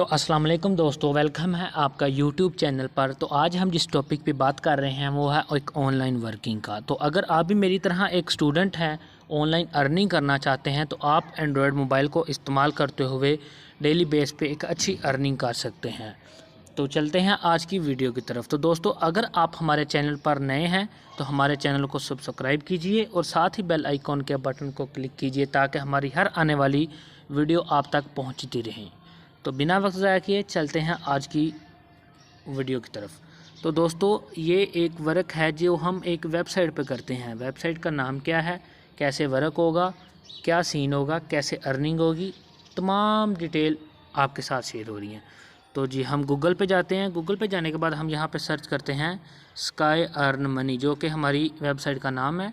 तो अस्सलाम वालेकुम दोस्तों, वेलकम है आपका यूट्यूब चैनल पर। तो आज हम जिस टॉपिक पे बात कर रहे हैं वो है एक ऑनलाइन वर्किंग का। तो अगर आप भी मेरी तरह एक स्टूडेंट हैं, ऑनलाइन अर्निंग करना चाहते हैं, तो आप एंड्रॉयड मोबाइल को इस्तेमाल करते हुए डेली बेस पे एक अच्छी अर्निंग कर सकते हैं। तो चलते हैं आज की वीडियो की तरफ। तो दोस्तों, अगर आप हमारे चैनल पर नए हैं तो हमारे चैनल को सब्सक्राइब कीजिए और साथ ही बेल आइकॉन के बटन को क्लिक कीजिए ताकि हमारी हर आने वाली वीडियो आप तक पहुँचती रहें। तो बिना वक्त ज़ाया किए चलते हैं आज की वीडियो की तरफ। तो दोस्तों, ये एक वर्क है जो हम एक वेबसाइट पर करते हैं। वेबसाइट का नाम क्या है, कैसे वर्क होगा, क्या सीन होगा, कैसे अर्निंग होगी, तमाम डिटेल आपके साथ शेयर हो रही हैं। तो जी, हम गूगल पे जाते हैं। गूगल पे जाने के बाद हम यहाँ पे सर्च करते हैं स्काई अर्न मनी, जो कि हमारी वेबसाइट का नाम है।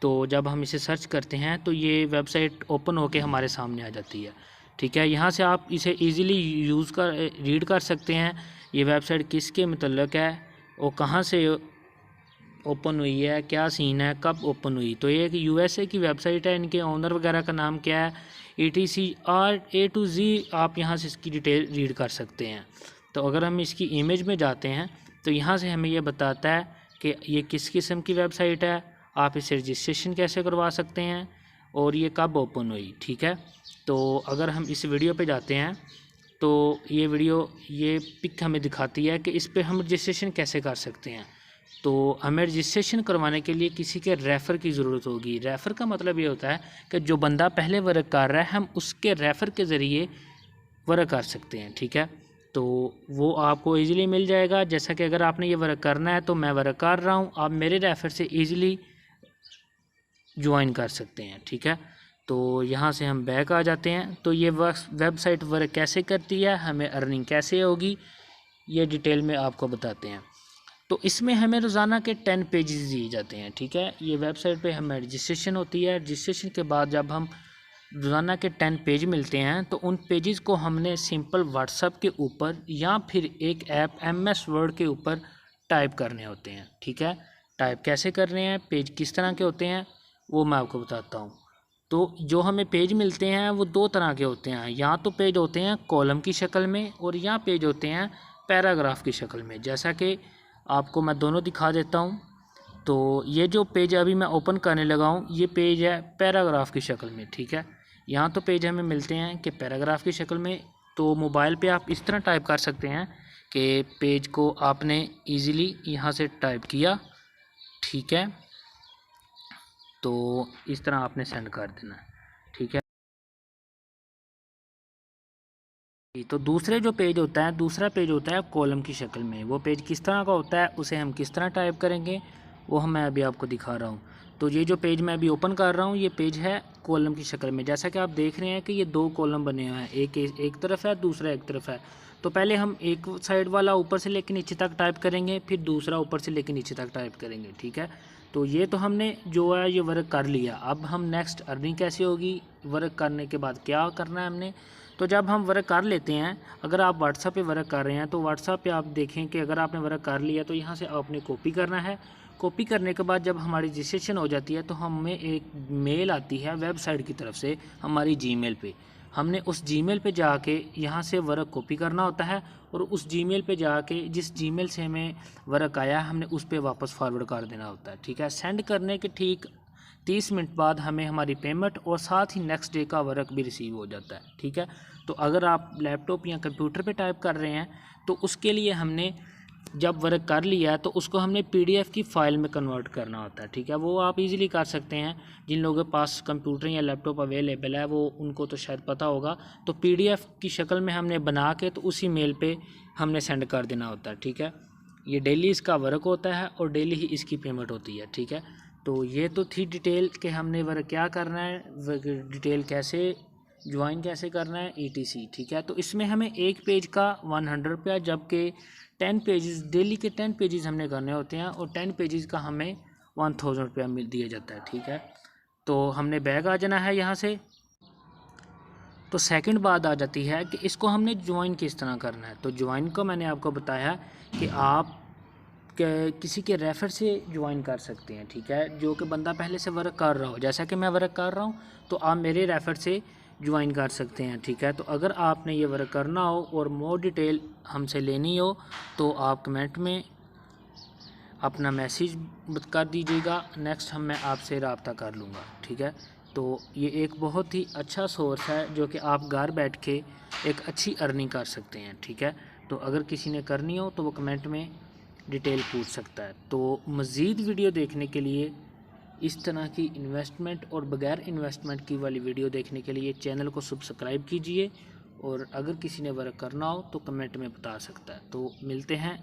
तो जब हम इसे सर्च करते हैं तो ये वेबसाइट ओपन होके हमारे सामने आ जाती है। ठीक है, यहाँ से आप इसे इजीली रीड कर सकते हैं ये वेबसाइट किसके मतलब है, वो कहाँ से ओपन हुई है, क्या सीन है, कब ओपन हुई। तो ये एक यूएसए की वेबसाइट है। इनके ओनर वगैरह का नाम क्या है, ETC A to Z, आप यहाँ से इसकी डिटेल रीड कर सकते हैं। तो अगर हम इसकी इमेज में जाते हैं तो यहाँ से हमें ये बताता है कि ये किस किस्म की वेबसाइट है, आप इसे रजिस्ट्रेशन कैसे करवा सकते हैं और ये कब ओपन हुई। ठीक है, तो अगर हम इस वीडियो पे जाते हैं तो ये पिक हमें दिखाती है कि इस पे हम रजिस्ट्रेशन कैसे कर सकते हैं। तो हमें रजिस्ट्रेशन करवाने के लिए किसी के रेफ़र की ज़रूरत होगी। रेफ़र का मतलब ये होता है कि जो बंदा पहले वर्क कर रहा है हम उसके रेफ़र के ज़रिए वर्क कर सकते हैं। ठीक है, तो वो आपको ईज़िली मिल जाएगा। जैसा कि अगर आपने ये वर्क करना है तो मैं वर्क कर रहा हूँ, आप मेरे रेफ़र से ईज़िली ज्वाइन कर सकते हैं। ठीक है, तो यहाँ से हम बैक आ जाते हैं। तो ये वेबसाइट वर्क कैसे करती है, हमें अर्निंग कैसे होगी, ये डिटेल में आपको बताते हैं। तो इसमें हमें रोज़ाना के 10 पेजेस दिए जाते हैं। ठीक है, ये वेबसाइट पे हमें रजिस्ट्रेशन होती है। रजिस्ट्रेशन के बाद जब हम रोज़ाना के 10 पेज मिलते हैं तो उन पेजेस को हमने सिंपल व्हाट्सएप के ऊपर या फिर एक ऐप MS वर्ड के ऊपर टाइप करने होते हैं। ठीक है, टाइप कैसे करने हैं, पेज किस तरह के होते हैं, वो मैं आपको बताता हूँ। तो जो हमें पेज मिलते हैं वो दो तरह के होते हैं। या तो पेज होते हैं कॉलम की शक्ल में और या पेज होते हैं पैराग्राफ की शक्ल में। जैसा कि आपको मैं दोनों दिखा देता हूँ। तो ये जो पेज अभी मैं ओपन करने लगा हूँ ये पेज है पैराग्राफ की शक्ल में। ठीक है, यहाँ तो पेज हमें मिलते हैं कि पैराग्राफ की शक्ल में। तो मोबाइल पे आप इस तरह टाइप कर सकते हैं कि पेज को आपने ईज़िली यहाँ से टाइप किया। ठीक है, तो इस तरह आपने सेंड कर देना है। ठीक है, तो दूसरा पेज होता है कॉलम की शक्ल में। वो पेज किस तरह का होता है, उसे हम किस तरह टाइप करेंगे वो मैं अभी आपको दिखा रहा हूँ। तो ये जो पेज मैं अभी ओपन कर रहा हूँ ये पेज है कॉलम की शक्ल में। जैसा कि आप देख रहे हैं कि ये दो कॉलम बने हुए हैं, एक तरफ है, दूसरा एक तरफ है। तो पहले हम एक साइड वाला ऊपर से लेकर नीचे तक टाइप करेंगे, फिर दूसरा ऊपर से लेकर नीचे तक टाइप करेंगे। ठीक है, तो ये तो हमने जो है ये वर्क कर लिया। अब हम नेक्स्ट अर्निंग कैसे होगी, वर्क करने के बाद क्या करना है हमने। तो जब हम वर्क कर लेते हैं, अगर आप व्हाट्सएप पे वर्क कर रहे हैं तो व्हाट्सएप पे आप देखें कि अगर आपने वर्क कर लिया तो यहाँ से आपने कॉपी करना है। कॉपी करने के बाद जब हमारी रजिस्ट्रेशन हो जाती है तो हमें एक मेल आती है वेबसाइट की तरफ से हमारी जीमेल पे। हमने उस जीमेल पे जाके यहाँ से वर्क कॉपी करना होता है और उस जीमेल पे जाके जिस जीमेल से हमें वर्क आया है हमने उस पर वापस फॉरवर्ड कर देना होता है। ठीक है, सेंड करने के ठीक 30 मिनट बाद हमें हमारी पेमेंट और साथ ही नेक्स्ट डे का वर्क भी रिसीव हो जाता है। ठीक है, तो अगर आप लैपटॉप या कंप्यूटर पे टाइप कर रहे हैं तो उसके लिए हमने जब वर्क कर लिया है तो उसको हमने PDF की फ़ाइल में कन्वर्ट करना होता है। ठीक है, वो आप इजीली कर सकते हैं। जिन लोगों के पास कंप्यूटर या लैपटॉप अवेलेबल है वो उनको तो शायद पता होगा। तो PDF की शक्ल में हमने बना के तो उसी मेल पे हमने सेंड कर देना होता है। ठीक है, ये डेली इसका वर्क होता है और डेली ही इसकी पेमेंट होती है। ठीक है, तो ये तो थी डिटेल कि हमने वर्क क्या करना है, डिटेल कैसे ज्वाइन कैसे करना है, ETC। ठीक है, तो इसमें हमें एक पेज का 100 रुपया, जबकि 10 पेजेस डेली के 10 पेजेस हमने करने होते हैं और 10 पेजेस का हमें 1000 रुपया मिल दिया जाता है। ठीक है, तो हमने बैग आ जाना है यहाँ से। तो सेकंड बात आ जाती है कि इसको हमने ज्वाइन किस तरह करना है। तो ज्वाइन को मैंने आपको बताया कि आप किसी के रेफ़र से ज्वाइन कर सकते हैं। ठीक है, जो कि बंदा पहले से वर्क कर रहा हो। जैसा कि मैं वर्क कर रहा हूँ तो आप मेरे रेफ़र से ज्वाइन कर सकते हैं। ठीक है, तो अगर आपने ये वर्क करना हो और मोर डिटेल हमसे लेनी हो तो आप कमेंट में अपना मैसेज कर दीजिएगा, नेक्स्ट मैं आपसे रब्ता कर लूँगा। ठीक है, तो ये एक बहुत ही अच्छा सोर्स है जो कि आप घर बैठ के एक अच्छी अर्निंग कर सकते हैं। ठीक है, तो अगर किसी ने करनी हो तो वो कमेंट में डिटेल पूछ सकता है। तो मज़ीद वीडियो देखने के लिए, इस तरह की इन्वेस्टमेंट और बगैर इन्वेस्टमेंट की वाली वीडियो देखने के लिए चैनल को सब्सक्राइब कीजिए, और अगर किसी ने वर्क करना हो तो कमेंट में बता सकता है। तो मिलते हैं।